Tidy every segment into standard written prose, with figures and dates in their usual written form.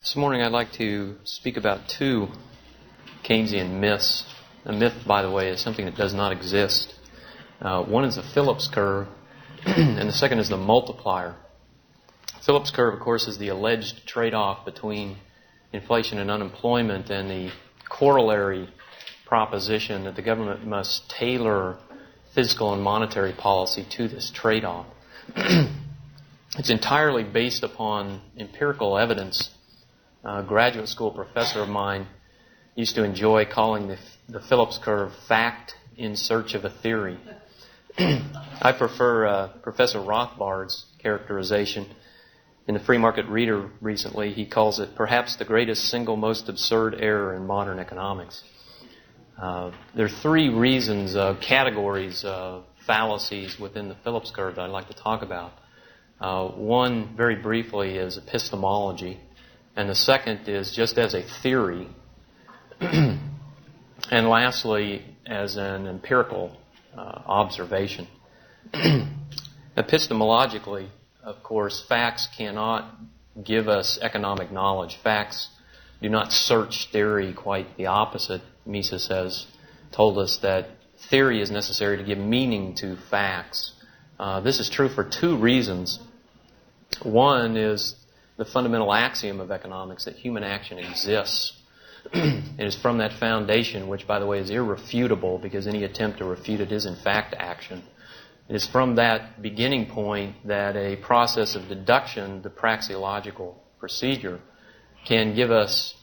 This morning I'd like to speak about two Keynesian myths. A myth, by the way, is something that does not exist. One is the Phillips curve, and the second is the multiplier. Phillips curve, of course, is the alleged trade-off between inflation and unemployment, and the corollary proposition that the government must tailor fiscal and monetary policy to this trade-off. It's entirely based upon empirical evidence. A graduate school professor of mine used to enjoy calling the Phillips curve fact in search of a theory. I prefer Professor Rothbard's characterization. In the Free Market Reader recently, he calls it perhaps the greatest single most absurd error in modern economics. There are three reasons, categories of fallacies within the Phillips curve that I'd like to talk about. One, very briefly, is epistemology. And the second is just as a theory. And lastly, as an empirical observation. Epistemologically, of course, facts cannot give us economic knowledge. Facts do not search theory. Quite the opposite. Mises has told us that theory is necessary to give meaning to facts. This is true for two reasons. One is the fundamental axiom of economics that human action exists. It is from that foundation, which, by the way, is irrefutable because any attempt to refute it is, in fact, action. It is from that beginning point that a process of deduction, the praxeological procedure, can give us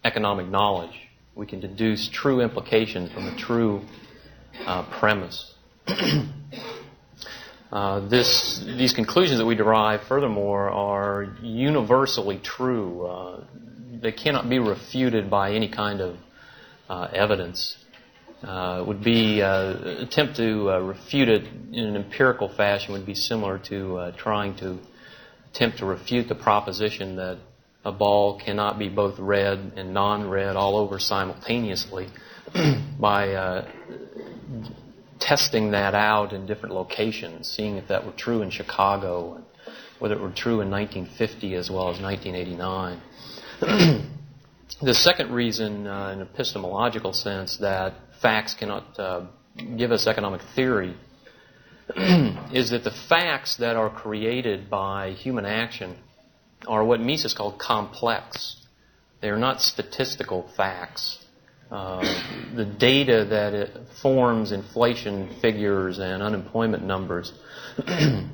economic knowledge. We can deduce true implications from a true premise. These conclusions that we derive, furthermore, are universally true. They cannot be refuted by any kind of evidence. It would be attempt to refute it in an empirical fashion would be similar to trying to attempt to refute the proposition that a ball cannot be both red and non-red all over simultaneously by testing that out in different locations, seeing if that were true in Chicago, and whether it were true in 1950 as well as 1989. The second reason, in epistemological sense, that facts cannot give us economic theory is that the facts that are created by human action are what Mises called complex. They are not statistical facts. The data that it forms inflation figures and unemployment numbers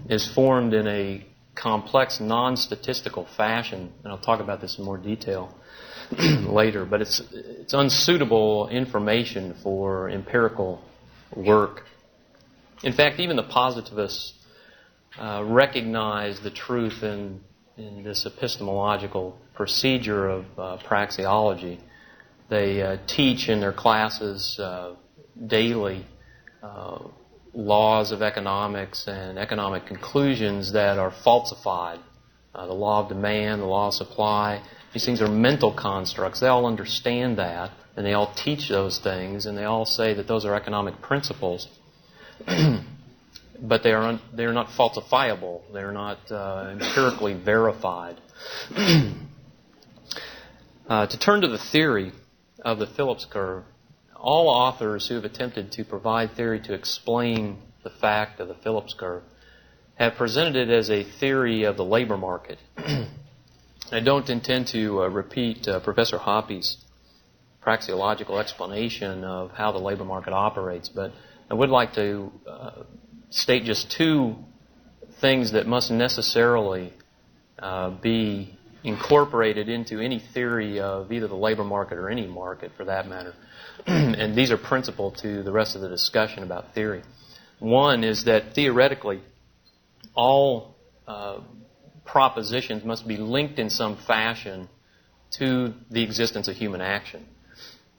is formed in a complex, non-statistical fashion, and I'll talk about this in more detail later, but it's unsuitable information for empirical work. In fact, even the positivists recognize the truth in this epistemological procedure of praxeology. They teach in their classes daily laws of economics and economic conclusions that are falsified. The law of demand, the law of supply, these things are mental constructs. They all understand that, and they all teach those things, and they all say that those are economic principles. But they are not falsifiable. They're not empirically verified. To turn to the theory of the Phillips curve, all authors who have attempted to provide theory to explain the fact of the Phillips curve have presented it as a theory of the labor market. I don't intend to repeat Professor Hoppy's praxeological explanation of how the labor market operates, but I would like to state just two things that must necessarily be incorporated into any theory of either the labor market or any market for that matter. And these are principal to the rest of the discussion about theory. One is that theoretically all propositions must be linked in some fashion to the existence of human action.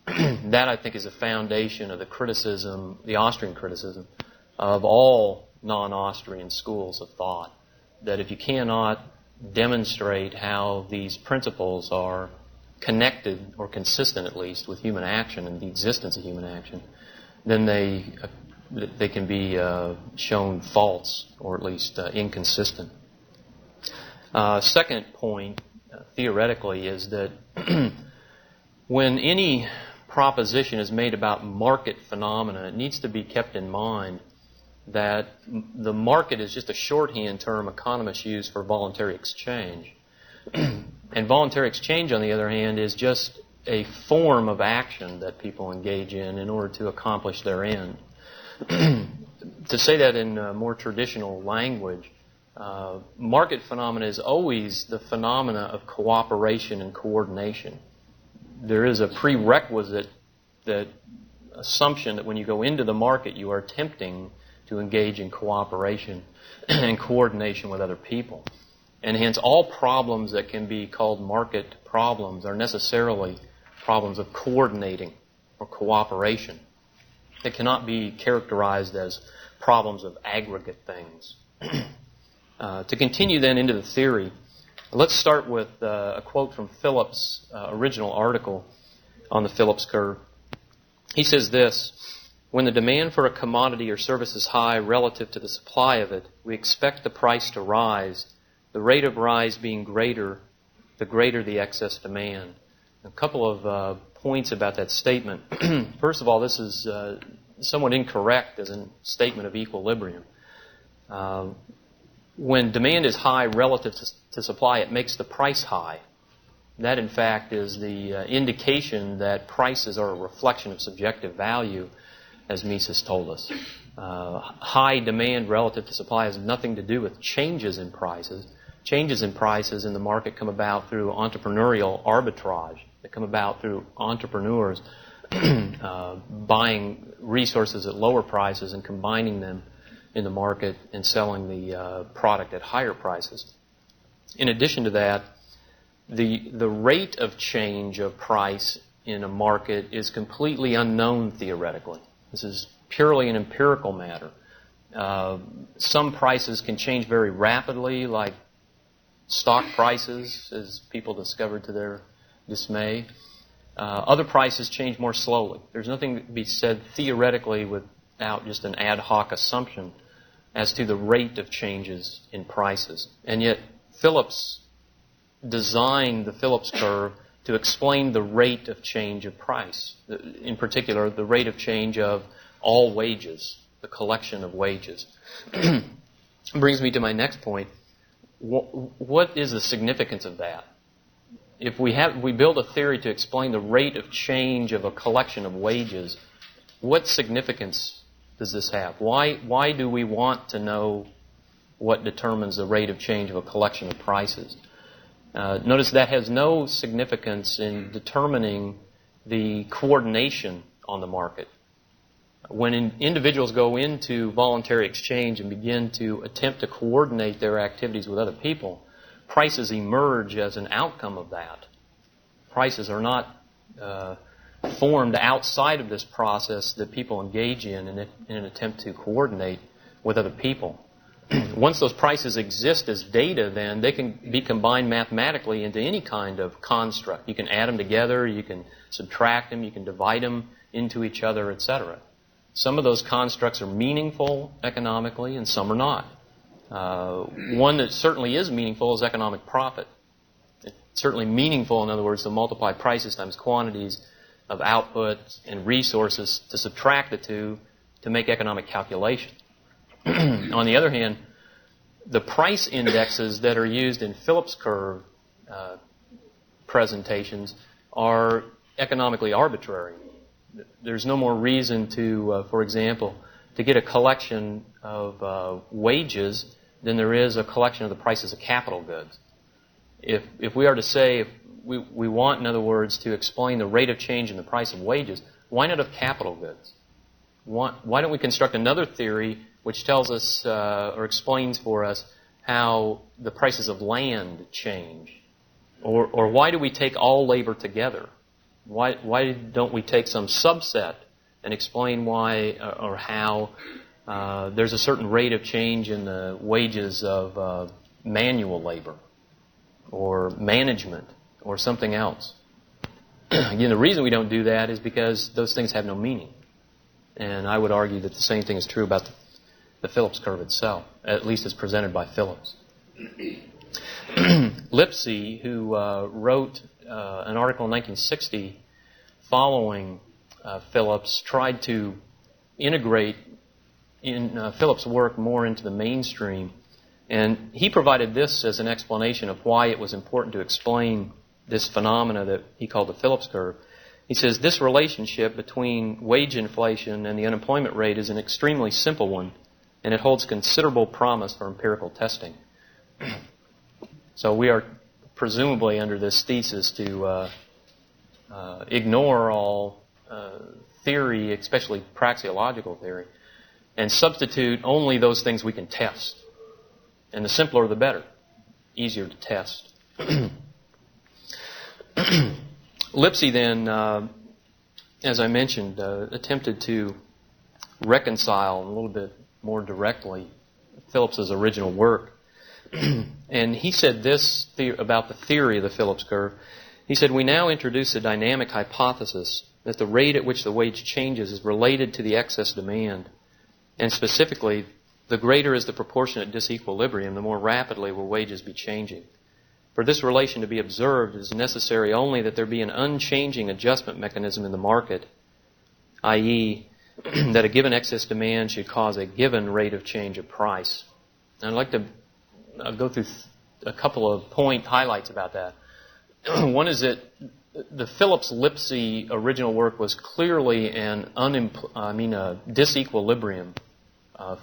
That, I think, is the foundation of the criticism, the Austrian criticism, of all non-Austrian schools of thought. That if you cannot demonstrate how these principles are connected, or consistent at least, with human action and the existence of human action, then they can be shown false, or at least inconsistent. Second point theoretically is that when any proposition is made about market phenomena, it needs to be kept in mind that the market is just a shorthand term economists use for voluntary exchange. And voluntary exchange, on the other hand, is just a form of action that people engage in order to accomplish their end. To say that in more traditional language, market phenomena is always the phenomena of cooperation and coordination. There is a prerequisite that assumption that when you go into the market, you are attempting to engage in cooperation and coordination with other people. And hence, all problems that can be called market problems are necessarily problems of coordinating or cooperation. They cannot be characterized as problems of aggregate things. To continue then into the theory, let's start with a quote from Phillips' original article on the Phillips curve. He says this: "When the demand for a commodity or service is high relative to the supply of it, we expect the price to rise, the rate of rise being greater, the greater the excess demand." A couple of points about that statement. First of all, this is somewhat incorrect as a statement of equilibrium. When demand is high relative to supply, it makes the price high. That, in fact, is the indication that prices are a reflection of subjective value, as Mises told us. High demand relative to supply has nothing to do with changes in prices. Changes in prices in the market come about through entrepreneurial arbitrage. They come about through entrepreneurs buying resources at lower prices and combining them in the market and selling the product at higher prices. In addition to that, the rate of change of price in a market is completely unknown theoretically. This is purely an empirical matter. Some prices can change very rapidly, like stock prices, as people discovered to their dismay. Other prices change more slowly. There's nothing to be said theoretically without just an ad hoc assumption as to the rate of changes in prices. And yet, Phillips designed the Phillips curve to explain the rate of change of price. In particular, the rate of change of all wages, the collection of wages. Brings me to my next point. What is the significance of that? If we build a theory to explain the rate of change of a collection of wages, what significance does this have? Why do we want to know what determines the rate of change of a collection of prices? Notice that has no significance in determining the coordination on the market. When individuals go into voluntary exchange and begin to attempt to coordinate their activities with other people, prices emerge as an outcome of that. Prices are not formed outside of this process that people engage in an attempt to coordinate with other people. Once those prices exist as data, then they can be combined mathematically into any kind of construct. You can add them together, you can subtract them, you can divide them into each other, etc. Some of those constructs are meaningful economically and some are not. One that certainly is meaningful is economic profit. It's certainly meaningful, in other words, to multiply prices times quantities of output and resources, to subtract the two to make economic calculation. On the other hand, the price indexes that are used in Phillips curve presentations are economically arbitrary. There's no more reason to, for example, to get a collection of wages than there is a collection of the prices of capital goods. If we are to say, if we want, in other words, to explain the rate of change in the price of wages, why not of capital goods? Why don't we construct another theory which tells us or explains for us how the prices of land change? Or why do we take all labor together? Why don't we take some subset and explain why or how there's a certain rate of change in the wages of manual labor or management or something else? Again, the reason we don't do that is because those things have no meaning. And I would argue that the same thing is true about the Phillips curve itself, at least as presented by Phillips. Lipsy, who wrote an article in 1960 following Phillips, tried to integrate in Phillips' work more into the mainstream. And he provided this as an explanation of why it was important to explain this phenomena that he called the Phillips curve. He says, this relationship between wage inflation and the unemployment rate is an extremely simple one, and it holds considerable promise for empirical testing. So we are presumably under this thesis to ignore all theory, especially praxeological theory, and substitute only those things we can test. And the simpler the better. Easier to test. Lipsy then, as I mentioned, attempted to reconcile a little bit more directly Phillips's original work. And he said this about the theory of the Phillips curve. He said, we now introduce a dynamic hypothesis that the rate at which the wage changes is related to the excess demand. And specifically, the greater is the proportionate disequilibrium, the more rapidly will wages be changing. For this relation to be observed, it is necessary only that there be an unchanging adjustment mechanism in the market, i.e., that a given excess demand should cause a given rate of change of price. And I'd like to go through a couple of point highlights about that. One is that the Phillips-Lipsy original work was clearly a disequilibrium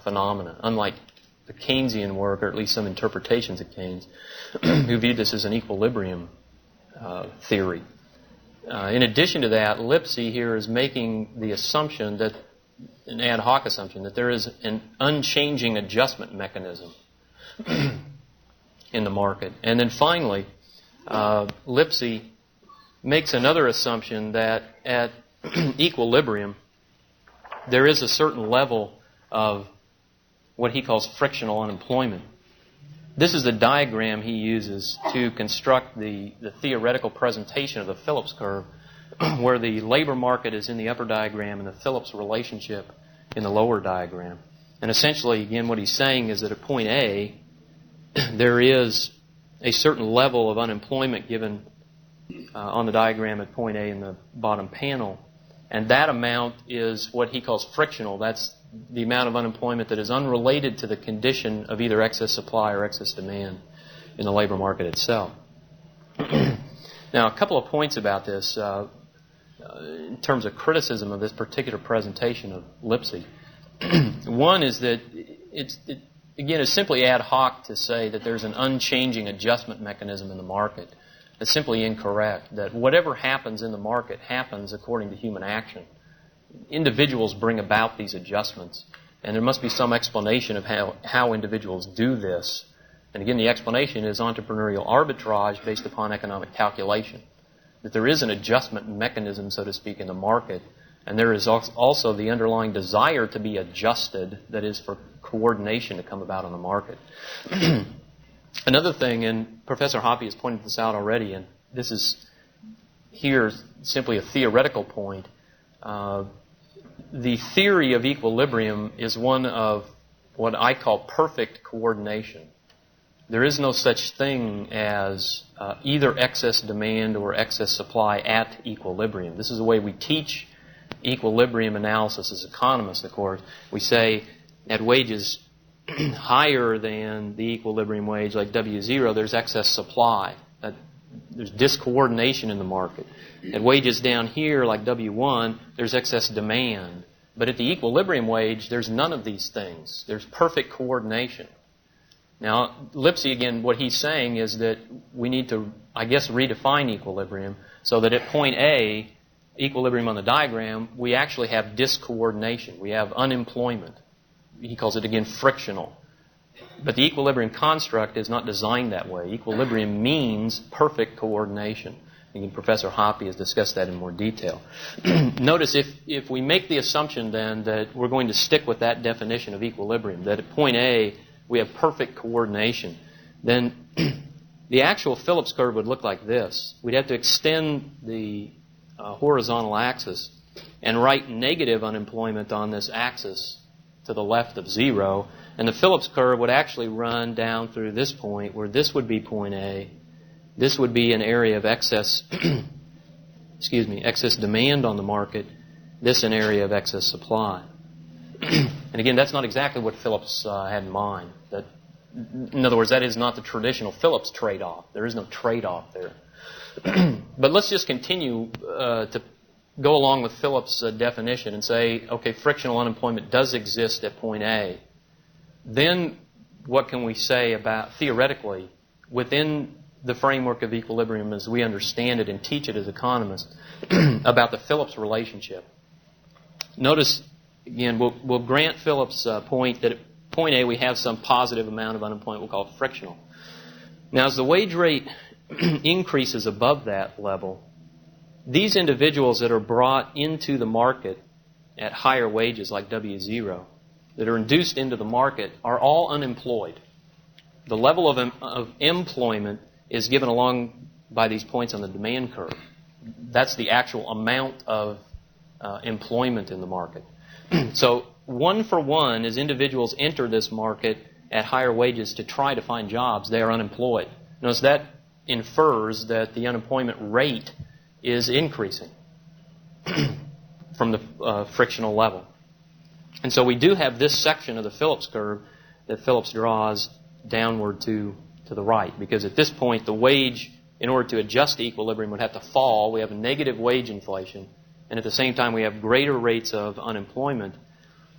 phenomena, unlike the Keynesian work, or at least some interpretations of Keynes, who viewed this as an equilibrium theory. In addition to that, Lipsy here is making the assumption that, an ad hoc assumption, that there is an unchanging adjustment mechanism in the market. And then finally, Lipsy makes another assumption that at equilibrium, there is a certain level of what he calls frictional unemployment. This is the diagram he uses to construct the theoretical presentation of the Phillips curve, where the labor market is in the upper diagram and the Phillips relationship in the lower diagram. And essentially, again, what he's saying is that at point A, there is a certain level of unemployment given on the diagram at point A in the bottom panel. And that amount is what he calls frictional. That's the amount of unemployment that is unrelated to the condition of either excess supply or excess demand in the labor market itself. Now, a couple of points about this in terms of criticism of this particular presentation of Lipsy. One is that it's simply ad hoc to say that there's an unchanging adjustment mechanism in the market. It's simply incorrect, that whatever happens in the market happens according to human action. Individuals bring about these adjustments, and there must be some explanation of how individuals do this. And again, the explanation is entrepreneurial arbitrage based upon economic calculation. That there is an adjustment mechanism, so to speak, in the market, and there is also the underlying desire to be adjusted, that is, for coordination to come about on the market. Another thing, and Professor Hoppe has pointed this out already, and this is here simply a theoretical point, the theory of equilibrium is one of what I call perfect coordination. There is no such thing as either excess demand or excess supply at equilibrium. This is the way we teach equilibrium analysis as economists, of course. We say at wages higher than the equilibrium wage, like W0, there's excess supply. There's discoordination in the market. At wages down here, like W1, there's excess demand. But at the equilibrium wage, there's none of these things. There's perfect coordination. Now, Lipsy, again, what he's saying is that we need to, I guess, redefine equilibrium so that at point A, equilibrium on the diagram, we actually have discoordination. We have unemployment. He calls it, again, frictional. But the equilibrium construct is not designed that way. Equilibrium means perfect coordination. Again, Professor Hoppe has discussed that in more detail. Notice if we make the assumption then that we're going to stick with that definition of equilibrium, that at point A we have perfect coordination, then the actual Phillips curve would look like this. We'd have to extend the horizontal axis and write negative unemployment on this axis to the left of 0. And the Phillips curve would actually run down through this point where this would be point A. This would be an area of excess, excess demand on the market. This an area of excess supply. And again, that's not exactly what Phillips had in mind. In other words, that is not the traditional Phillips trade-off. There is no trade-off there. But let's just continue to go along with Phillips' definition and say, okay, frictional unemployment does exist at point A. Then what can we say about, theoretically, within the framework of equilibrium as we understand it and teach it as economists, about the Phillips relationship? Notice, again, we'll grant Phillips' point that at point A we have some positive amount of unemployment. We'll call it frictional. Now, as the wage rate increases above that level, these individuals that are brought into the market at higher wages like W0, that are induced into the market, are all unemployed. The level of employment is given along by these points on the demand curve. That's the actual amount of employment in the market. So one for one, as individuals enter this market at higher wages to try to find jobs, they are unemployed. Notice that infers that the unemployment rate is increasing from the frictional level. And so we do have this section of the Phillips curve that Phillips draws downward to the right, because at this point the wage, in order to adjust to equilibrium, would have to fall. We have a negative wage inflation, and at the same time we have greater rates of unemployment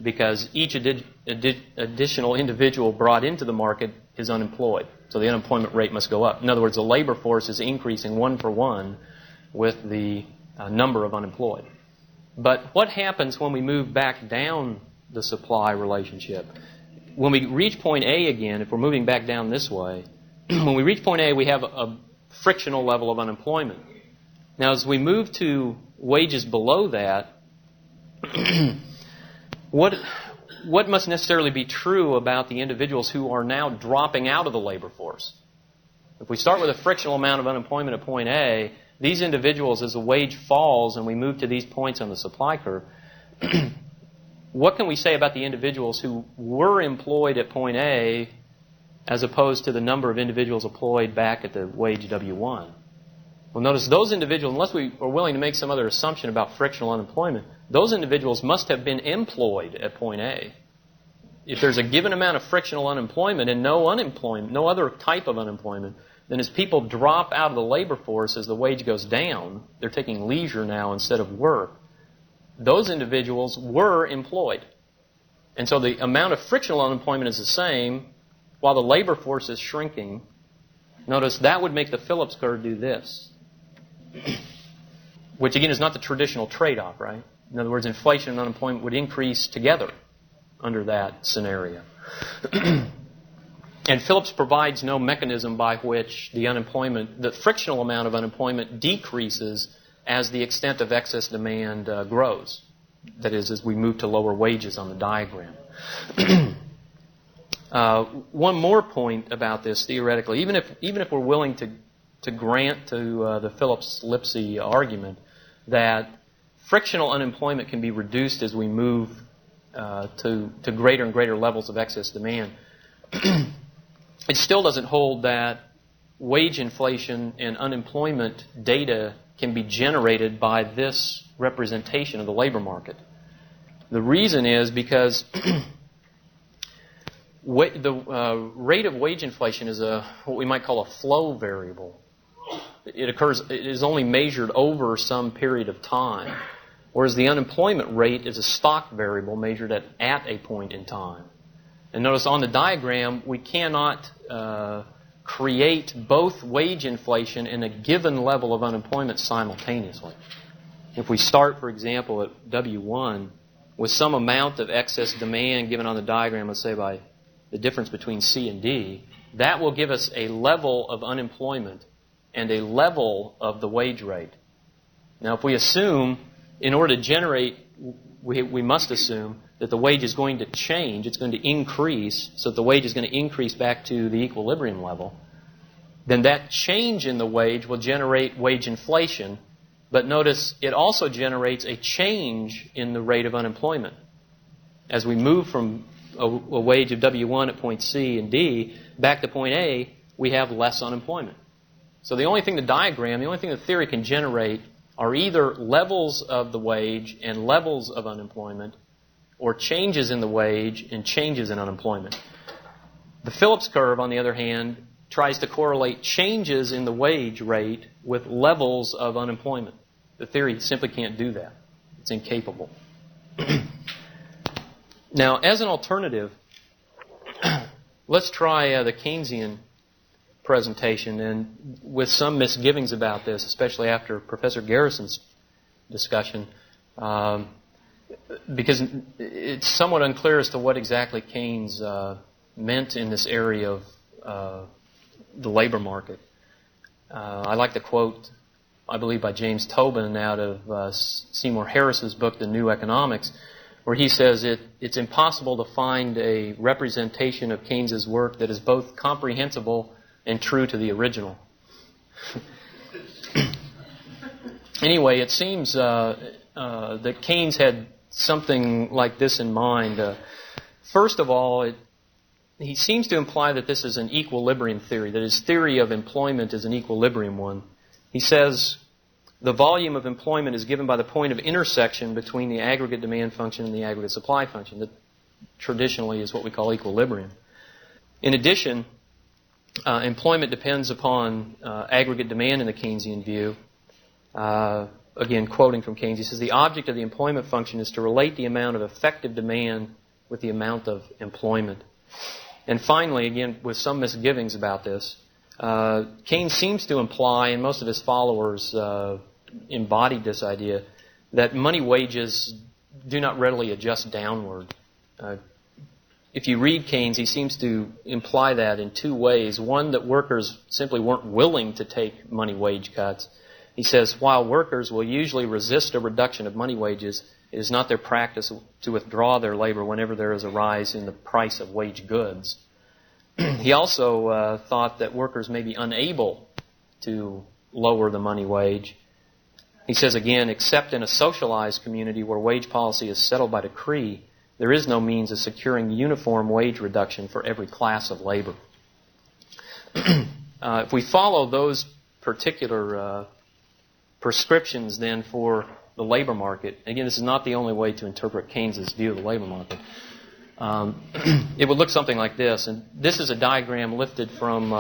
because each additional individual brought into the market is unemployed. So the unemployment rate must go up. In other words, the labor force is increasing one for one with the number of unemployed. But what happens when we move back down the supply relationship? When we reach point A again, if we're moving back down this way, when we reach point A, we have a frictional level of unemployment. Now, as we move to wages below that, what must necessarily be true about the individuals who are now dropping out of the labor force? If we start with a frictional amount of unemployment at point A, these individuals, as the wage falls and we move to these points on the supply curve, what can we say about the individuals who were employed at point A as opposed to the number of individuals employed back at the wage W1? Well, notice those individuals, unless we are willing to make some other assumption about frictional unemployment, those individuals must have been employed at point A. If there's a given amount of frictional unemployment and no other type of unemployment, then as people drop out of the labor force as the wage goes down, they're taking leisure now instead of work, those individuals were employed. And so the amount of frictional unemployment is the same while the labor force is shrinking. Notice that would make the Phillips curve do this, which again is not the traditional trade-off, right? In other words, inflation and unemployment would increase together under that scenario. And Phillips provides no mechanism by which the frictional amount of unemployment decreases as the extent of excess demand grows. That is, as we move to lower wages on the diagram. One more point about this theoretically, even if we're willing to grant to the Phillips-Lipsy argument that frictional unemployment can be reduced as we move to greater and greater levels of excess demand, it still doesn't hold that wage inflation and unemployment data can be generated by this representation of the labor market. The reason is because the rate of wage inflation is what we might call a flow variable. It is only measured over some period of time, whereas the unemployment rate is a stock variable measured at a point in time. And notice on the diagram, we cannot create both wage inflation and a given level of unemployment simultaneously. If we start, for example, at W1 with some amount of excess demand given on the diagram, let's say by the difference between C and D, that will give us a level of unemployment and a level of the wage rate. Now, if we assume, in order to generate, we must assume that the wage is going to change, it's going to increase, so that the wage is going to increase back to the equilibrium level, then that change in the wage will generate wage inflation. But notice, it also generates a change in the rate of unemployment. as we move from a wage of W1 at point C and D back to point A, we have less unemployment. So the only thing the theory can generate are either levels of the wage and levels of unemployment, or changes in the wage and changes in unemployment. The Phillips curve, on the other hand, tries to correlate changes in the wage rate with levels of unemployment. The theory simply can't do that. It's incapable. Now, as an alternative, let's try the Keynesian presentation, and with some misgivings about this, especially after Professor Garrison's discussion, because it's somewhat unclear as to what exactly Keynes meant in this area of the labor market. I like the quote, I believe, by James Tobin out of Seymour Harris's book, The New Economics, where he says it's impossible to find a representation of Keynes's work that is both comprehensible and true to the original. Anyway, it seems that Keynes had something like this in mind. First of all, he seems to imply that this is an equilibrium theory, that his theory of employment is an equilibrium one. He says the volume of employment is given by the point of intersection between the aggregate demand function and the aggregate supply function. That traditionally is what we call equilibrium. In addition, employment depends upon aggregate demand in the Keynesian view. Again, quoting from Keynes, he says, the object of the employment function is to relate the amount of effective demand with the amount of employment. And finally, again, with some misgivings about this, Keynes seems to imply, and most of his followers embodied this idea, that money wages do not readily adjust downward. If you read Keynes, he seems to imply that in two ways. One, that workers simply weren't willing to take money wage cuts. He says, while workers will usually resist a reduction of money wages, it is not their practice to withdraw their labor whenever there is a rise in the price of wage goods. He also thought that workers may be unable to lower the money wage. He says again, except in a socialized community where wage policy is settled by decree, there is no means of securing uniform wage reduction for every class of labor. If we follow those particular prescriptions then for the labor market, again, this is not the only way to interpret Keynes's view of the labor market. It would look something like this, and this is a diagram lifted from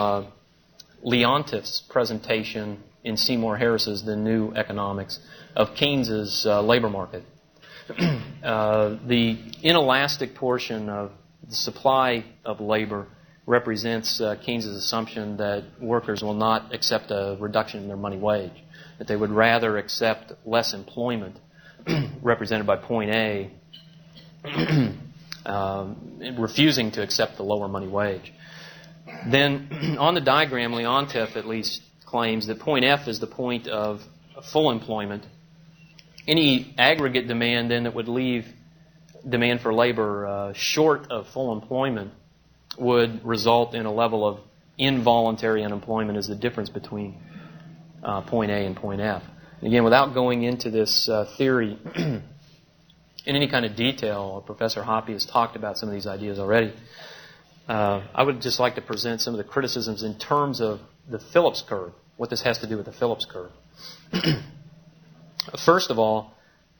Leontief's presentation in Seymour Harris's The New Economics of Keynes's labor market. The inelastic portion of the supply of labor represents Keynes's assumption that workers will not accept a reduction in their money wage, that they would rather accept less employment, represented by point A, refusing to accept the lower money wage. Then, on the diagram, Leontief at least claims that point F is the point of full employment. Any aggregate demand, then, that would leave demand for labor short of full employment would result in a level of involuntary unemployment as the difference between point A and point F. Again, without going into this theory in any kind of detail, Professor Hoppe has talked about some of these ideas already. I would just like to present some of the criticisms in terms of the Phillips curve, what this has to do with the Phillips curve. First of all,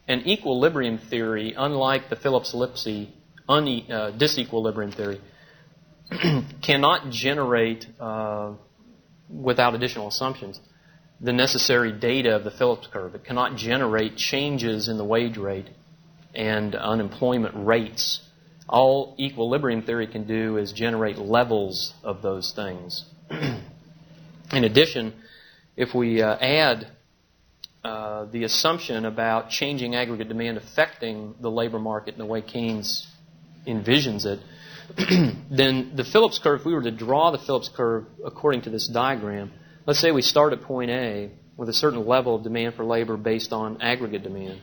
an equilibrium theory, unlike the Phillips-Lipsy disequilibrium theory, cannot generate, without additional assumptions, the necessary data of the Phillips curve. It cannot generate changes in the wage rate and unemployment rates. All equilibrium theory can do is generate levels of those things. In addition, if we add the assumption about changing aggregate demand affecting the labor market in the way Keynes envisions it, then the Phillips curve, if we were to draw the Phillips curve according to this diagram, let's say we start at point A with a certain level of demand for labor based on aggregate demand.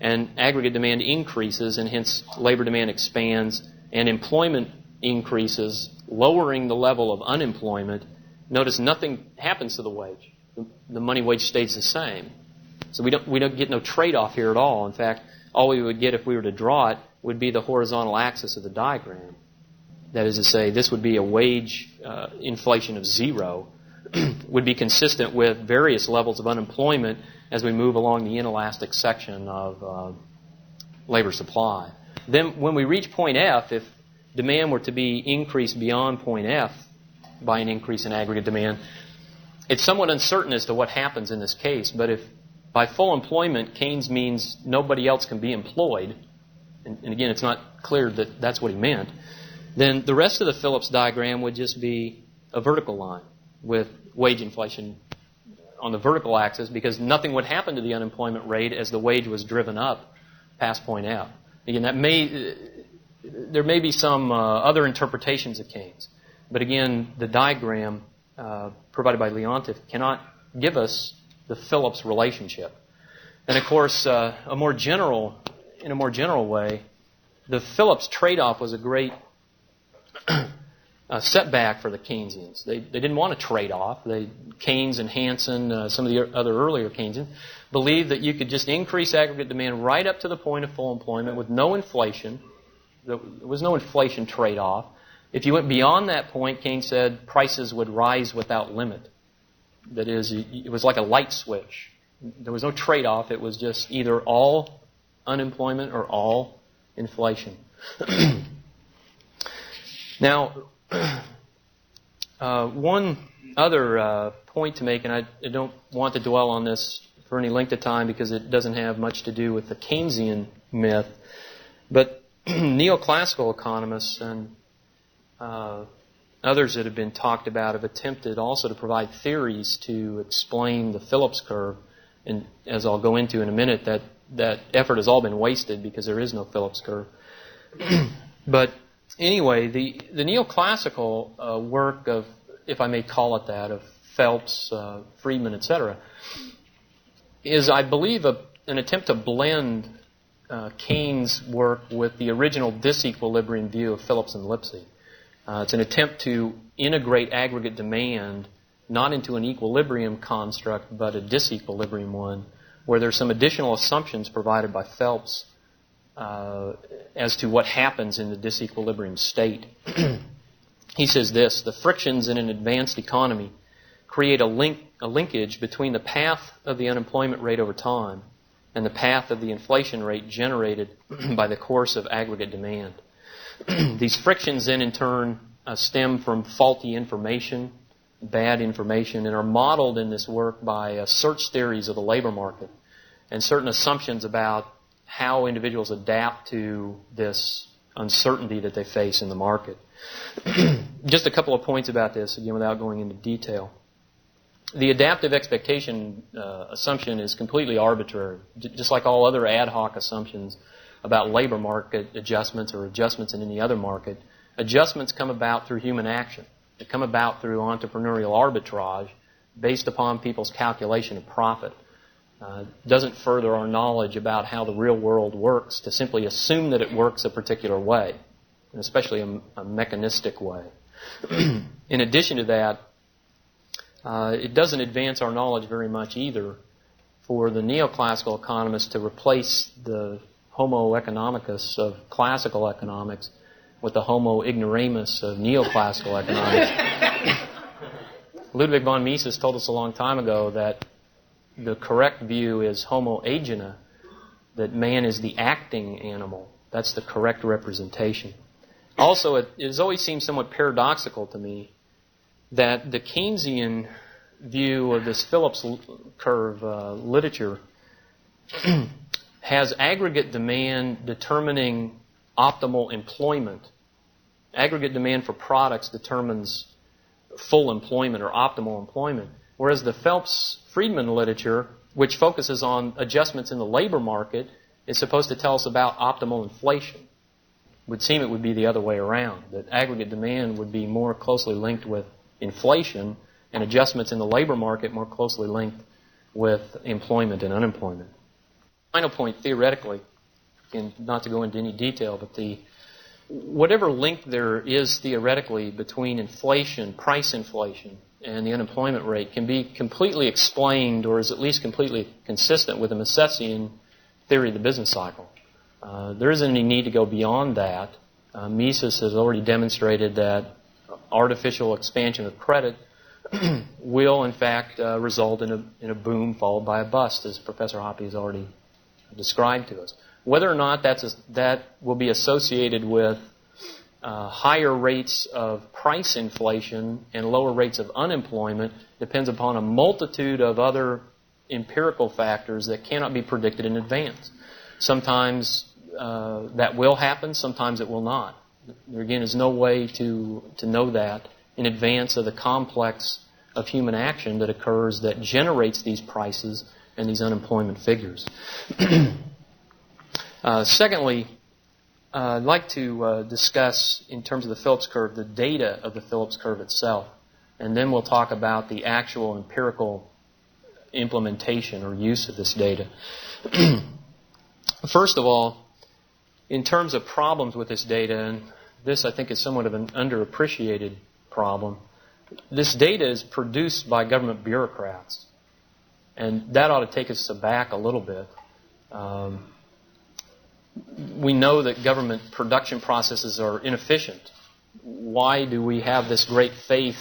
And aggregate demand increases, and hence labor demand expands, and employment increases, lowering the level of unemployment. Notice nothing happens to the wage. The money wage stays the same. So we don't get no trade-off here at all. In fact, all we would get if we were to draw it would be the horizontal axis of the diagram. That is to say, this would be a wage inflation of 0, would be consistent with various levels of unemployment as we move along the inelastic section of labor supply. Then when we reach point F, if demand were to be increased beyond point F by an increase in aggregate demand, it's somewhat uncertain as to what happens in this case. But if by full employment, Keynes means nobody else can be employed, and again, it's not clear that that's what he meant, then the rest of the Phillips diagram would just be a vertical line with wage inflation on the vertical axis, because nothing would happen to the unemployment rate as the wage was driven up past point F. Again, there may be some other interpretations of Keynes, but again, the diagram provided by Leontief cannot give us the Phillips relationship. And of course, in a more general way, the Phillips trade-off was a great setback for the Keynesians. They didn't want a trade-off. Keynes and Hansen, some of the other earlier Keynesians, believed that you could just increase aggregate demand right up to the point of full employment with no inflation. There was no inflation trade-off. If you went beyond that point, Keynes said prices would rise without limit. That is, it was like a light switch. There was no trade-off. It was just either all unemployment or all inflation. Now, one other point to make, and I don't want to dwell on this for any length of time because it doesn't have much to do with the Keynesian myth, but neoclassical economists and others that have been talked about have attempted also to provide theories to explain the Phillips curve, and as I'll go into in a minute, that effort has all been wasted because there is no Phillips curve. But anyway, the neoclassical work of, if I may call it that, of Phelps, Friedman, etc., is, I believe, an attempt to blend Keynes' work with the original disequilibrium view of Phillips and Lipsey. It's an attempt to integrate aggregate demand not into an equilibrium construct, but a disequilibrium one, where there's some additional assumptions provided by Phelps as to what happens in the disequilibrium state. He says this: the frictions in an advanced economy create a linkage between the path of the unemployment rate over time and the path of the inflation rate generated by the course of aggregate demand. These frictions then in turn stem from faulty information, bad information, and are modeled in this work by search theories of the labor market and certain assumptions about how individuals adapt to this uncertainty that they face in the market. Just a couple of points about this, again, without going into detail. The adaptive expectation assumption is completely arbitrary, just like all other ad hoc assumptions about labor market adjustments or adjustments in any other market. Adjustments come about through human action. They come about through entrepreneurial arbitrage based upon people's calculation of profit. Doesn't further our knowledge about how the real world works to simply assume that it works a particular way, and especially a mechanistic way. In addition to that, it doesn't advance our knowledge very much either for the neoclassical economists to replace the homo economicus of classical economics with the homo ignoramus of neoclassical economics. Ludwig von Mises told us a long time ago that the correct view is homo agena, that man is the acting animal. That's the correct representation. Also, it has always seemed somewhat paradoxical to me that the Keynesian view of this Phillips curve literature has aggregate demand determining optimal employment. Aggregate demand for products determines full employment or optimal employment, whereas the Phelps-Friedman literature, which focuses on adjustments in the labor market, is supposed to tell us about optimal inflation. It would seem it would be the other way around, that aggregate demand would be more closely linked with inflation and adjustments in the labor market more closely linked with employment and unemployment. Final point, theoretically, and not to go into any detail, but whatever link there is theoretically between inflation, price inflation, and the unemployment rate can be completely explained, or is at least completely consistent with the Misesian theory of the business cycle. There isn't any need to go beyond that. Mises has already demonstrated that artificial expansion of credit will, in fact, result in a boom followed by a bust, as Professor Hoppe has already described to us. Whether or not that will be associated with higher rates of price inflation and lower rates of unemployment depends upon a multitude of other empirical factors that cannot be predicted in advance. Sometimes that will happen, sometimes it will not. There again is no way to know that in advance of the complex of human action that occurs that generates these prices and these unemployment figures. Secondly, I'd like to discuss, in terms of the Phillips curve, the data of the Phillips curve itself. And then we'll talk about the actual empirical implementation or use of this data. First of all, in terms of problems with this data, and this I think is somewhat of an underappreciated problem, this data is produced by government bureaucrats. And that ought to take us aback a little bit. We know that government production processes are inefficient. Why do we have this great faith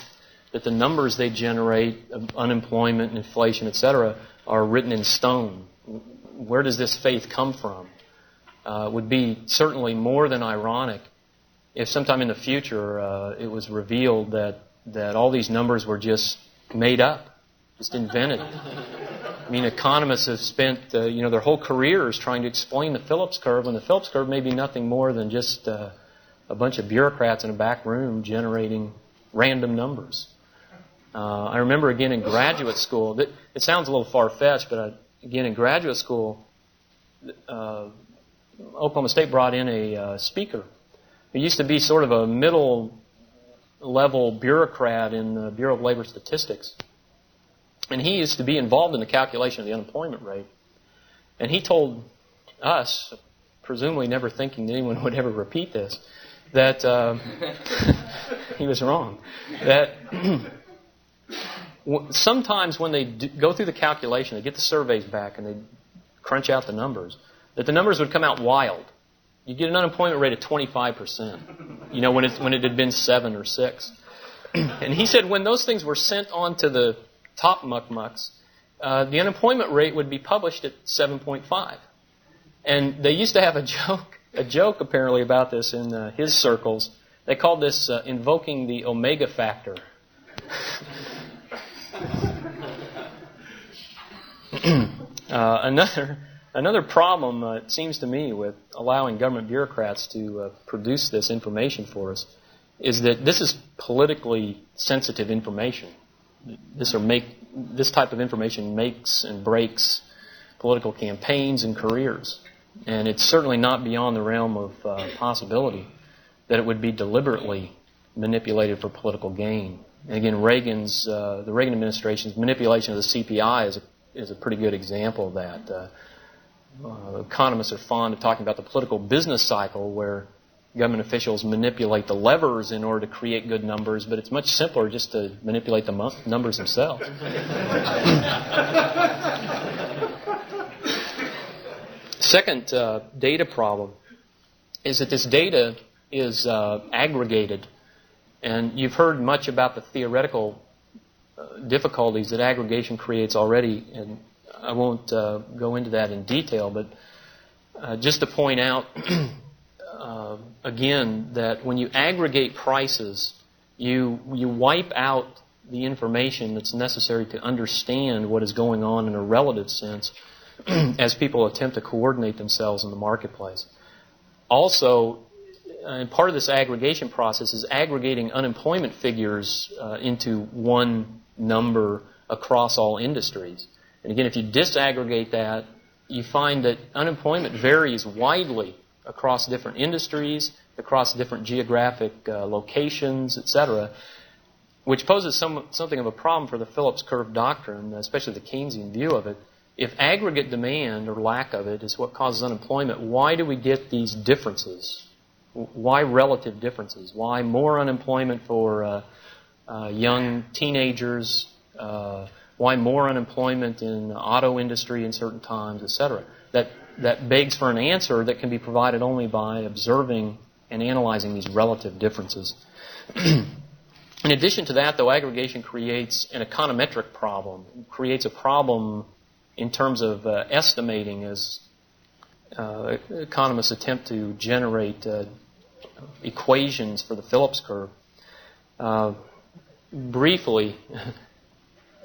that the numbers they generate of unemployment, inflation, etc., are written in stone? Where does this faith come from? It would be certainly more than ironic if sometime in the future it was revealed that all these numbers were just made up, just invented. I mean, economists have spent their whole careers trying to explain the Phillips curve, when the Phillips curve may be nothing more than just a bunch of bureaucrats in a back room generating random numbers. I remember again in graduate school, it sounds a little far-fetched, but again in graduate school, Oklahoma State brought in a speaker who used to be sort of a middle-level bureaucrat in the Bureau of Labor Statistics. And he used to be involved in the calculation of the unemployment rate. And he told us, presumably never thinking that anyone would ever repeat this, that he was wrong. That sometimes when they go through the calculation, they get the surveys back and they crunch out the numbers, that the numbers would come out wild. You get an unemployment rate of 25%, when it had been 7 or 6. And he said when those things were sent on to the top muck-mucks, the unemployment rate would be published at 7.5. And they used to have a joke apparently about this in his circles. They called this invoking the omega factor. Another problem, it seems to me, with allowing government bureaucrats to produce this information for us is that this is politically sensitive information. This type of information makes and breaks political campaigns and careers. And it's certainly not beyond the realm of possibility that it would be deliberately manipulated for political gain. And again, the Reagan administration's manipulation of the CPI is a pretty good example of that. Economists are fond of talking about the political business cycle, where government officials manipulate the levers in order to create good numbers, but it's much simpler just to manipulate the numbers themselves. Second data problem is that this data is aggregated. And you've heard much about the theoretical difficulties that aggregation creates already, and I won't go into that in detail, but just to point out again that when you aggregate prices, you wipe out the information that's necessary to understand what is going on in a relative sense as people attempt to coordinate themselves in the marketplace. Also, and part of this aggregation process is aggregating unemployment figures into one number across all industries. And again, if you disaggregate that, you find that unemployment varies widely across different industries, across different geographic locations, etc., which poses something of a problem for the Phillips curve doctrine, especially the Keynesian view of it. If aggregate demand, or lack of it, is what causes unemployment, why do we get these differences? Why relative differences? Why more unemployment for young teenagers? Why more unemployment in the auto industry in certain times, etc.? That that begs for an answer that can be provided only by observing and analyzing these relative differences. In addition to that, though, aggregation creates an econometric problem. It creates a problem in terms of estimating as economists attempt to generate equations for the Phillips curve. Briefly,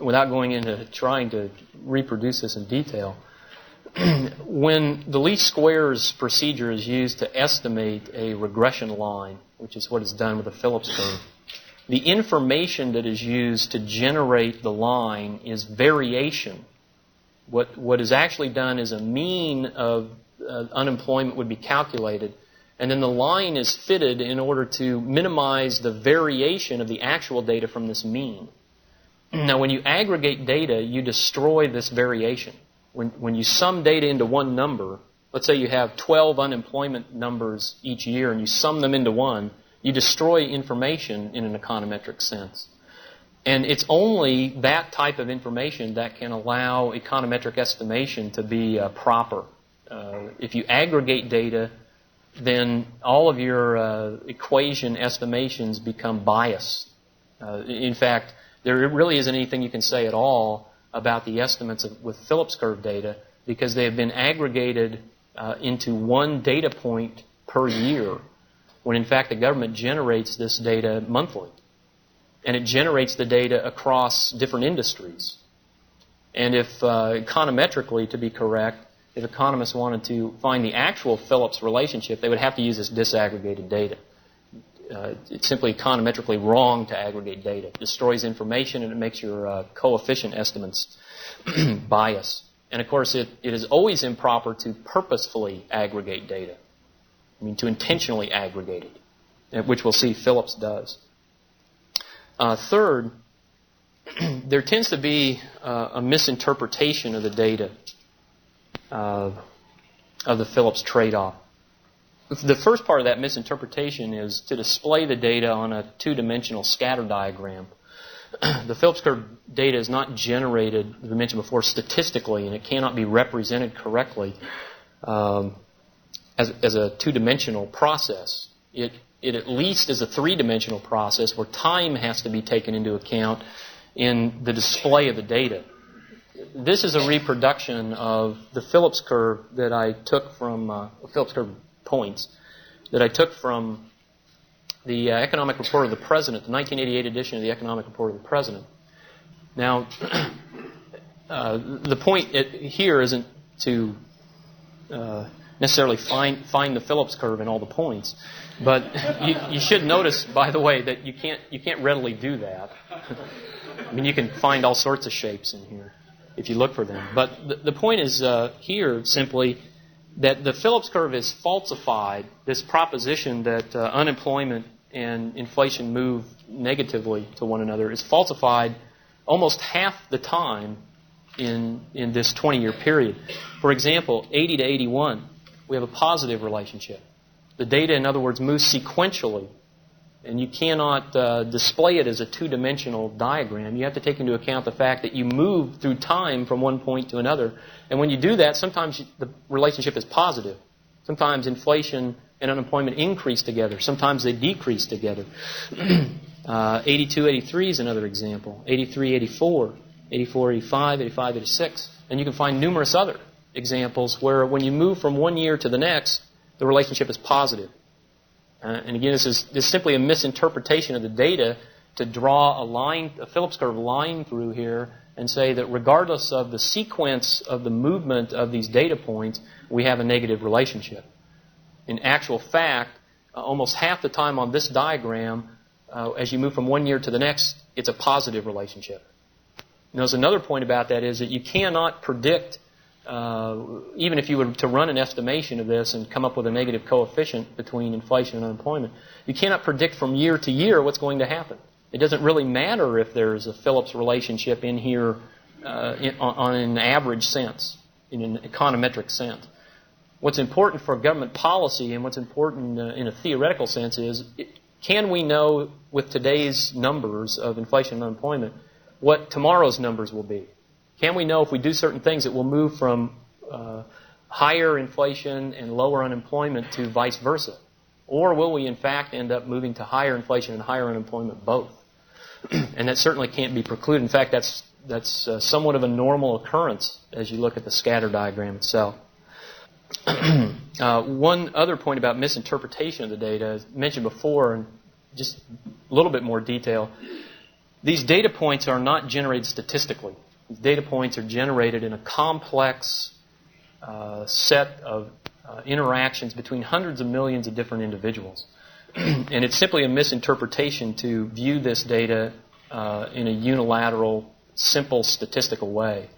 without going into trying to reproduce this in detail, when the least squares procedure is used to estimate a regression line, which is what is done with the Phillips curve, the information that is used to generate the line is variation. What is actually done is a mean of unemployment would be calculated, and then the line is fitted in order to minimize the variation of the actual data from this mean. Now, when you aggregate data, you destroy this variation. When you sum data into one number, let's say you have 12 unemployment numbers each year and you sum them into one, you destroy information in an econometric sense. And it's only that type of information that can allow econometric estimation to be proper. If you aggregate data, then all of your equation estimations become biased. In fact, there really isn't anything you can say at all about the estimates with Phillips curve data because they have been aggregated into one data point per year, when in fact the government generates this data monthly. And it generates the data across different industries. And if econometrically, to be correct, if economists wanted to find the actual Phillips relationship, they would have to use this disaggregated data. It's simply econometrically wrong to aggregate data. It destroys information and it makes your coefficient estimates biased. And of course, it is always improper to purposefully aggregate data. I mean, to intentionally aggregate it, which we'll see Phillips does. Third, there tends to be a misinterpretation of the data of the Phillips trade-off. The first part of that misinterpretation is to display the data on a two-dimensional scatter diagram. The Phillips curve data is not generated, as we mentioned before, statistically, and it cannot be represented correctly as a two-dimensional process. It at least is a three-dimensional process where time has to be taken into account in the display of the data. This is a reproduction of the Phillips curve that I took from Phillips curve points that I took from the Economic Report of the President, the 1988 edition of the Economic Report of the President. Now, the point here isn't to necessarily find the Phillips curve in all the points, but you should notice, by the way, that you can't readily do that. I mean, you can find all sorts of shapes in here if you look for them. But the point is here simply that the Phillips curve is falsified. This proposition that unemployment and inflation move negatively to one another is falsified almost half the time in this 20-year period. For example, 80 to 81, we have a positive relationship. The data, in other words, moves sequentially. And you cannot display it as a two-dimensional diagram. You have to take into account the fact that you move through time from one point to another. And when you do that, sometimes the relationship is positive. Sometimes inflation and unemployment increase together. Sometimes they decrease together. 82, 83 is another example. 83, 84. 84, 85, 85, 86. And you can find numerous other examples where when you move from one year to the next, the relationship is positive. And again, this is simply a misinterpretation of the data to draw a Phillips curve line through here and say that regardless of the sequence of the movement of these data points, we have a negative relationship. In actual fact, almost half the time on this diagram, as you move from one year to the next, it's a positive relationship. Now, there's another point about that is that you cannot predict, even if you were to run an estimation of this and come up with a negative coefficient between inflation and unemployment, you cannot predict from year to year what's going to happen. It doesn't really matter if there's a Phillips relationship in here on an average sense, in an econometric sense. What's important for government policy and what's important in a theoretical sense is, can we know with today's numbers of inflation and unemployment what tomorrow's numbers will be? Can we know if we do certain things that will move from higher inflation and lower unemployment to vice versa? Or will we in fact end up moving to higher inflation and higher unemployment both? And that certainly can't be precluded. In fact, that's somewhat of a normal occurrence as you look at the scatter diagram itself. One other point about misinterpretation of the data, as mentioned before, and just a little bit more detail, these data points are not generated statistically. These data points are generated in a complex set of interactions between hundreds of millions of different individuals. And it's simply a misinterpretation to view this data in a unilateral, simple statistical way.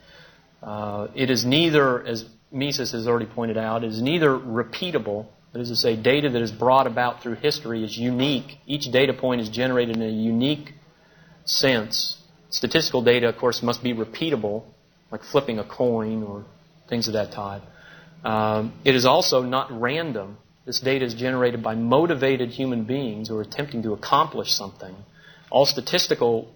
It is neither, as Mises has already pointed out, it is neither repeatable, that is to say, data that is brought about through history is unique. Each data point is generated in a unique sense. Statistical data, of course, must be repeatable, like flipping a coin or things of that type. It is also not random. This data is generated by motivated human beings who are attempting to accomplish something. All statistical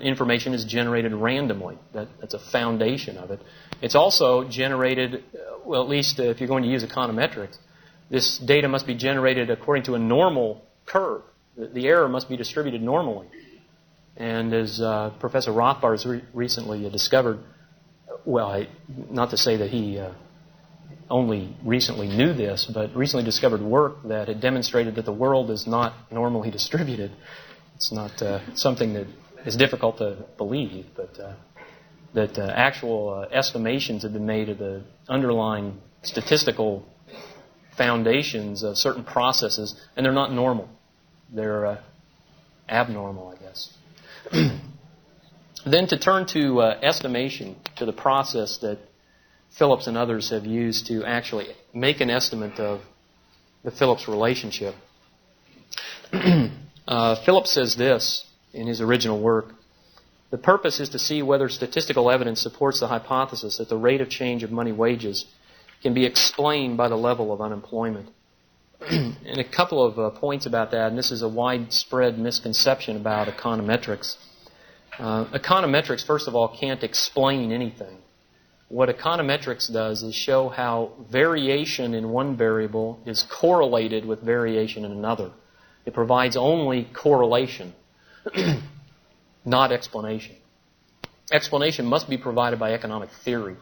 information is generated randomly. That's a foundation of it. It's also generated, well, at least if you're going to use econometrics, this data must be generated according to a normal curve. The error must be distributed normally. And as Professor Rothbard has recently discovered, well, not to say that he only recently knew this, but recently discovered work that had demonstrated that the world is not normally distributed. It's not something that is difficult to believe, but that actual estimations have been made of the underlying statistical foundations of certain processes, and they're not normal. They're abnormal, I guess. Then to turn to estimation, to the process that Phillips and others have used to actually make an estimate of the Phillips relationship. Phillips says this in his original work: the purpose is to see whether statistical evidence supports the hypothesis that the rate of change of money wages can be explained by the level of unemployment. And a couple of points about that, and this is a widespread misconception about econometrics. Econometrics, first of all, can't explain anything. What econometrics does is show how variation in one variable is correlated with variation in another. It provides only correlation, not explanation. Explanation must be provided by economic theory.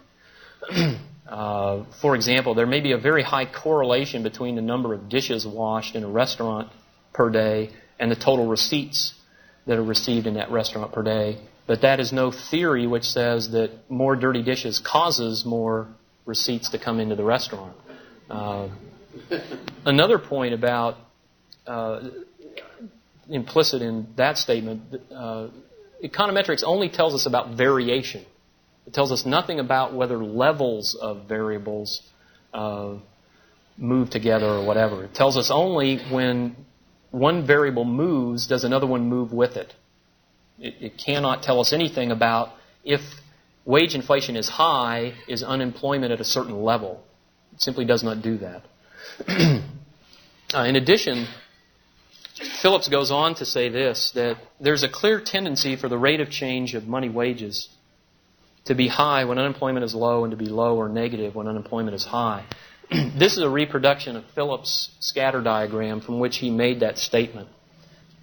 For example, there may be a very high correlation between the number of dishes washed in a restaurant per day and the total receipts that are received in that restaurant per day. But that is no theory which says that more dirty dishes causes more receipts to come into the restaurant. Another point about implicit in that statement, econometrics only tells us about variation. It tells us nothing about whether levels of variables move together or whatever. It tells us only when one variable moves, does another one move with it. It cannot tell us anything about if wage inflation is high, is unemployment at a certain level. It simply does not do that. In addition, Phillips goes on to say this, that there's a clear tendency for the rate of change of money wages to be high when unemployment is low and to be low or negative when unemployment is high. This is a reproduction of Phillips' scatter diagram from which he made that statement.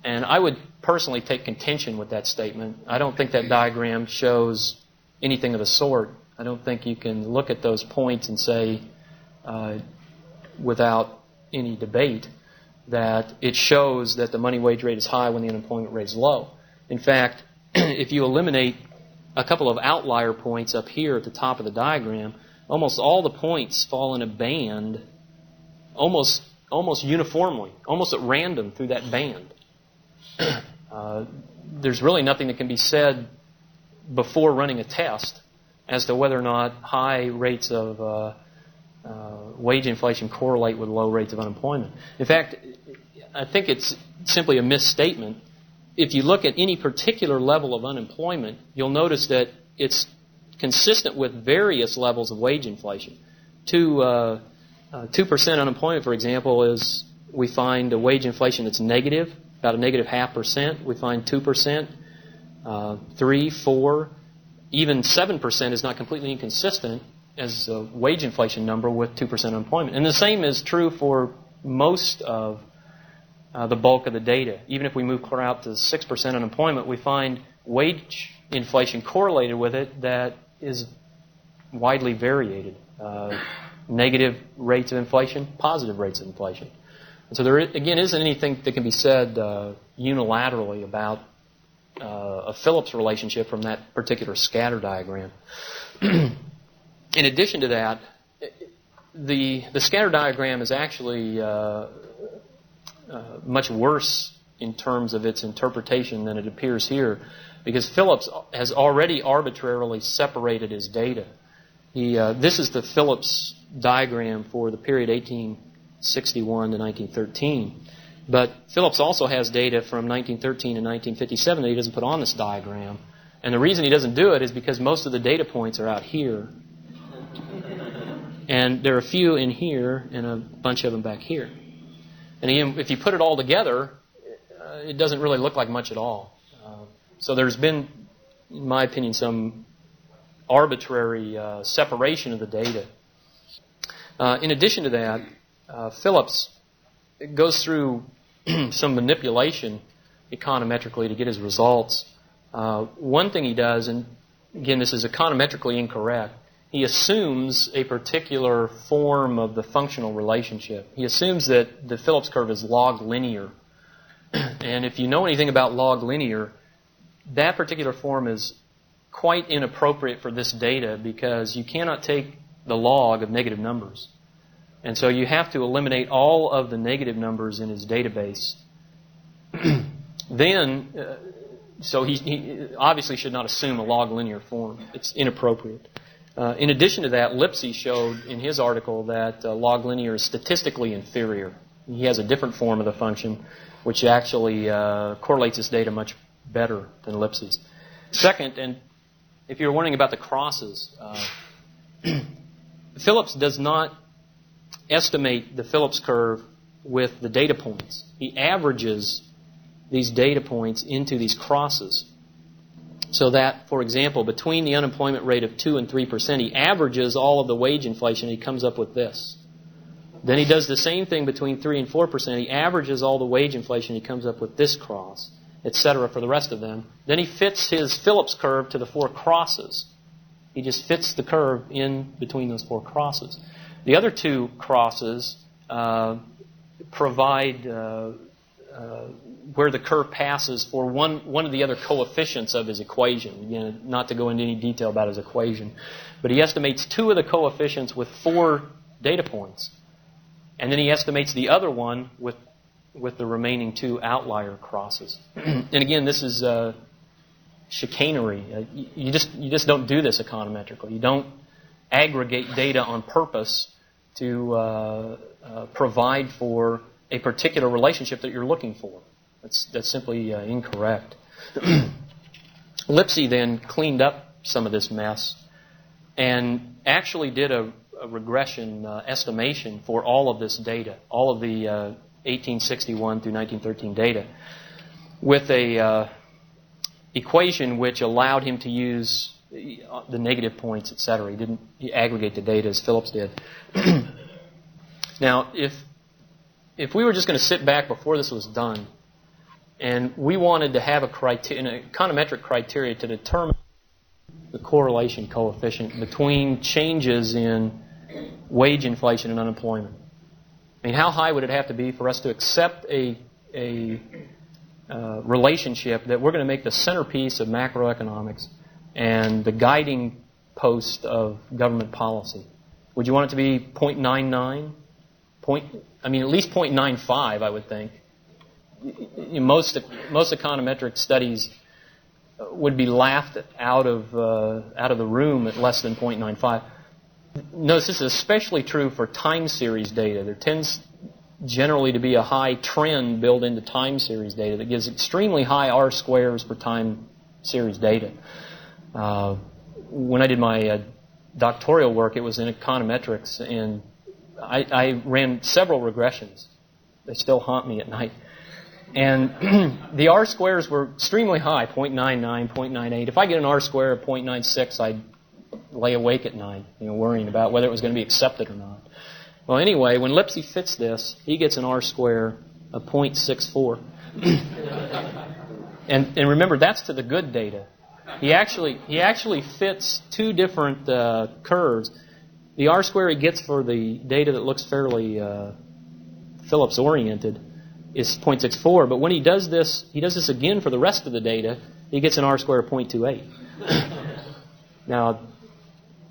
And I would personally take contention with that statement. I don't think that diagram shows anything of the sort. I don't think you can look at those points and say, without any debate, that it shows that the money wage rate is high when the unemployment rate is low. In fact, if you eliminate a couple of outlier points up here at the top of the diagram, almost all the points fall in a band almost uniformly, almost at random through that band. There's really nothing that can be said before running a test as to whether or not high rates of wage inflation correlate with low rates of unemployment. In fact, I think it's simply a misstatement. If you look at any particular level of unemployment, you'll notice that it's consistent with various levels of wage inflation. 2% unemployment, for example, is we find a wage inflation that's negative, about a negative 0.5%. We find 2%, 3%, 4%, even 7% is not completely inconsistent. as a wage inflation number with 2% unemployment. And the same is true for most of the bulk of the data. Even if we move clear out to 6% unemployment, we find wage inflation correlated with it that is widely variated. Negative rates of inflation, positive rates of inflation. And so there, again, isn't anything that can be said unilaterally about a Phillips relationship from that particular scatter diagram. In addition to that, the scatter diagram is actually much worse in terms of its interpretation than it appears here, because Phillips has already arbitrarily separated his data. This is the Phillips diagram for the period 1861 to 1913. But Phillips also has data from 1913 and 1957 that he doesn't put on this diagram. And the reason he doesn't do it is because most of the data points are out here. And there are a few in here and a bunch of them back here. And again, if you put it all together, it doesn't really look like much at all. So there's been, in my opinion, some arbitrary separation of the data. In addition to that, Phillips goes through some manipulation econometrically to get his results. One thing he does, and again, this is econometrically incorrect, he assumes a particular form of the functional relationship. He assumes that the Phillips curve is log linear. And if you know anything about log linear, that particular form is quite inappropriate for this data because you cannot take the log of negative numbers. And so you have to eliminate all of the negative numbers in his database. So he obviously should not assume a log linear form. It's inappropriate. In addition to that, Lipsey showed in his article that log linear is statistically inferior. He has a different form of the function, which actually correlates this data much better than Lipsey's. Second, and if you're wondering about the crosses, Phillips does not estimate the Phillips curve with the data points. He averages these data points into these crosses. So that, for example, between the unemployment rate of 2 and 3%, he averages all of the wage inflation and he comes up with this. Then he does the same thing between 3 and 4%. He averages all the wage inflation and he comes up with this cross, etc. for the rest of them. Then he fits his Phillips curve to the 4 crosses. He just fits the curve in between those 4 crosses. The other 2 crosses provide where the curve passes for one of the other coefficients of his equation. Again, not to go into any detail about his equation, but he estimates 2 of the coefficients with 4 data points. And then he estimates the other one with the remaining 2 outlier crosses. And again, this is chicanery. You just don't do this econometrically. You don't aggregate data on purpose to provide for a particular relationship that you're looking for. That's simply incorrect. Lipsey then cleaned up some of this mess and actually did a regression estimation for all of this data, all of the 1861 through 1913 data, with a equation which allowed him to use the negative points, etc. He aggregate the data as Phillips did. Now, if we were just going to sit back before this was done, and we wanted to have an econometric criteria to determine the correlation coefficient between changes in wage inflation and unemployment, I mean, how high would it have to be for us to accept a relationship that we're going to make the centerpiece of macroeconomics and the guiding post of government policy? Would you want it to be 0.99? At least 0.95, I would think. Most econometric studies would be laughed out of the room at less than 0.95. Notice this is especially true for time series data. There tends generally to be a high trend built into time series data that gives extremely high R-squares for time series data. When I did my doctoral work, it was in econometrics, and I ran several regressions. They still haunt me at night. And the R-squares were extremely high, 0.99, 0.98. If I get an R-square of 0.96, lay awake at night, worrying about whether it was going to be accepted or not. Well, anyway, when Lipsy fits this, he gets an R-square of 0.64. and remember, that's to the good data. He actually fits two different curves. The R-square he gets for the data that looks fairly Phillips-oriented is 0.64, but when he does this again for the rest of the data, he gets an R-square of 0.28. Now,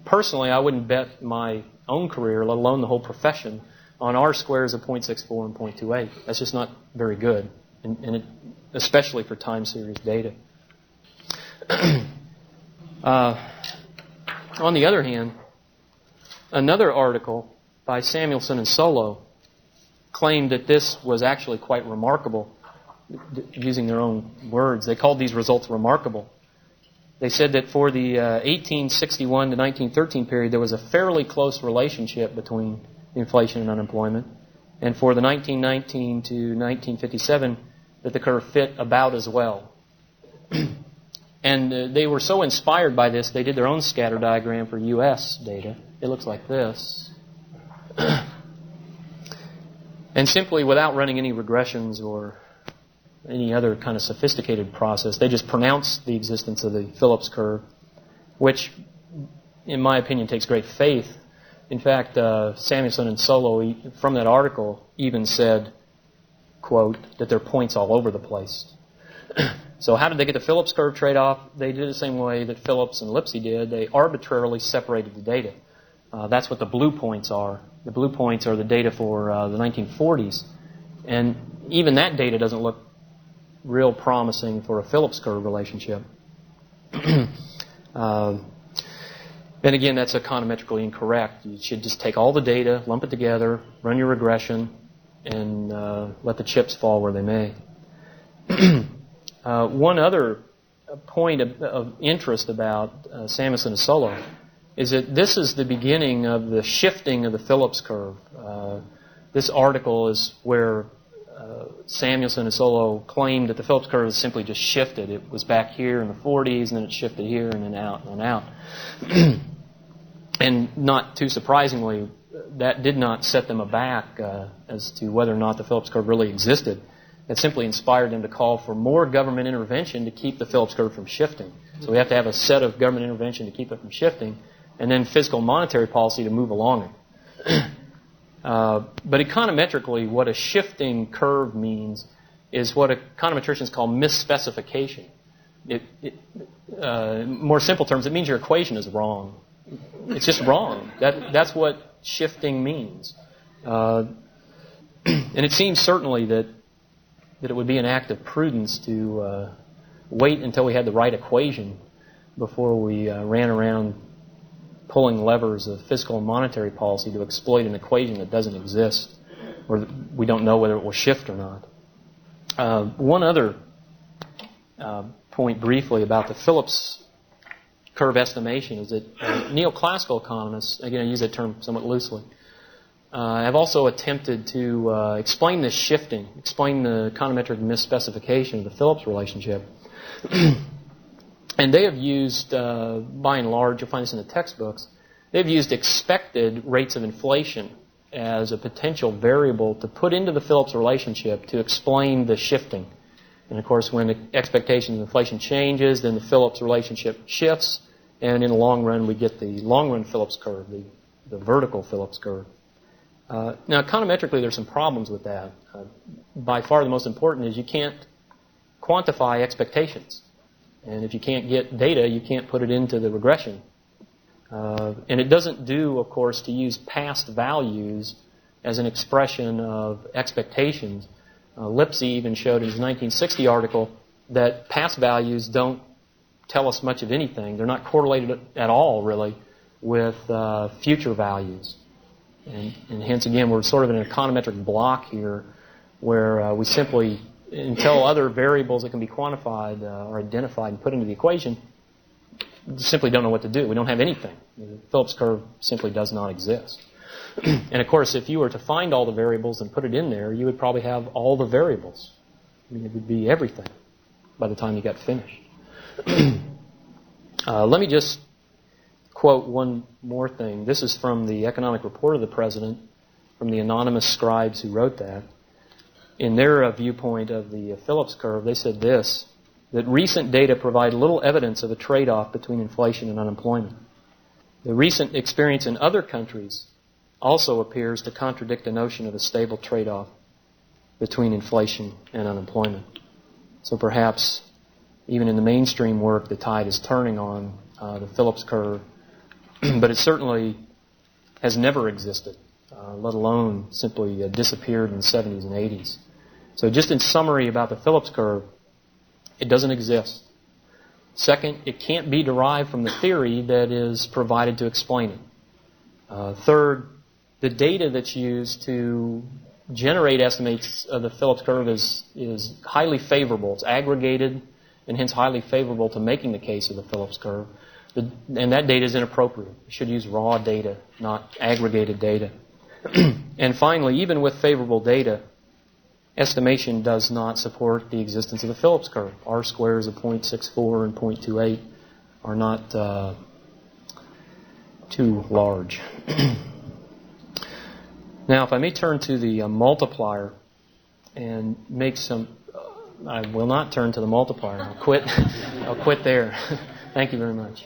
personally, I wouldn't bet my own career, let alone the whole profession, on R-squares of 0.64 and 0.28. That's just not very good, especially for time series data. On the other hand, another article by Samuelson and Solo claimed that this was actually quite remarkable, using their own words. They called these results remarkable. They said that for the 1861 to 1913 period, there was a fairly close relationship between inflation and unemployment. And for the 1919 to 1957, that the curve fit about as well. And they were so inspired by this, they did their own scatter diagram for U.S. data. It looks like this. And simply, without running any regressions or any other kind of sophisticated process, they just pronounced the existence of the Phillips curve, which, in my opinion, takes great faith. In fact, Samuelson and Solo, from that article, even said, quote, that there are points all over the place. So how did they get the Phillips curve trade-off? They did it the same way that Phillips and Lipsy did. They arbitrarily separated the data. That's what the blue points are. The blue points are the data for the 1940s. And even that data doesn't look real promising for a Phillips curve relationship. Then again, that's econometrically incorrect. You should just take all the data, lump it together, run your regression, and let the chips fall where they may. One other point of interest about Samuelson and Solo is that this is the beginning of the shifting of the Phillips curve. This article is where Samuelson and Solo claimed that the Phillips curve is simply just shifted. It was back here in the 40s, and then it shifted here, and then out, and then out. And not too surprisingly, that did not set them aback as to whether or not the Phillips curve really existed. It simply inspired them to call for more government intervention to keep the Phillips curve from shifting. So we have to have a set of government intervention to keep it from shifting, and then fiscal and monetary policy to move along it. But econometrically, what a shifting curve means is what econometricians call misspecification. More simple terms, it means your equation is wrong. It's just wrong. That's what shifting means. And it seems certainly that it would be an act of prudence to wait until we had the right equation before we ran around pulling levers of fiscal and monetary policy to exploit an equation that doesn't exist, or we don't know whether it will shift or not. One other point briefly about the Phillips curve estimation is that neoclassical economists, again I use that term somewhat loosely, have also attempted to explain this shifting, explain the econometric misspecification of the Phillips relationship. And they have used, by and large, you'll find this in the textbooks, they've used expected rates of inflation as a potential variable to put into the Phillips relationship to explain the shifting. And of course, when the expectation of inflation changes, then the Phillips relationship shifts, and in the long run, we get the long-run Phillips curve, the vertical Phillips curve. Now, econometrically, there's some problems with that. By far the most important is you can't quantify expectations. And if you can't get data, you can't put it into the regression. And it doesn't do, of course, to use past values as an expression of expectations. Lipsy even showed in his 1960 article that past values don't tell us much of anything. They're not correlated at all, really, with future values. And hence, again, we're sort of in an econometric block here where we simply, until other variables that can be quantified are identified and put into the equation, simply don't know what to do. We don't have anything. The Phillips curve simply does not exist. And of course, if you were to find all the variables and put it in there, you would probably have all the variables. I mean, it would be everything by the time you got finished. Let me just quote one more thing. This is from the economic report of the president, from the anonymous scribes who wrote that. In their viewpoint of the Phillips curve, they said this, that recent data provide little evidence of a trade-off between inflation and unemployment. The recent experience in other countries also appears to contradict the notion of a stable trade-off between inflation and unemployment. So perhaps even in the mainstream work, the tide is turning on the Phillips curve, but it certainly has never existed, let alone simply disappeared in the 70s and 80s. So just in summary about the Phillips curve, it doesn't exist. Second, it can't be derived from the theory that is provided to explain it. Third, the data that's used to generate estimates of the Phillips curve is highly favorable. It's aggregated and hence highly favorable to making the case of the Phillips curve. And that data is inappropriate. You should use raw data, not aggregated data. And finally, even with favorable data, estimation does not support the existence of the Phillips curve. R squares of 0.64 and 0.28 are not too large. Now, if I may turn to the multiplier and make some... I will not turn to the multiplier. I'll quit there. Thank you very much.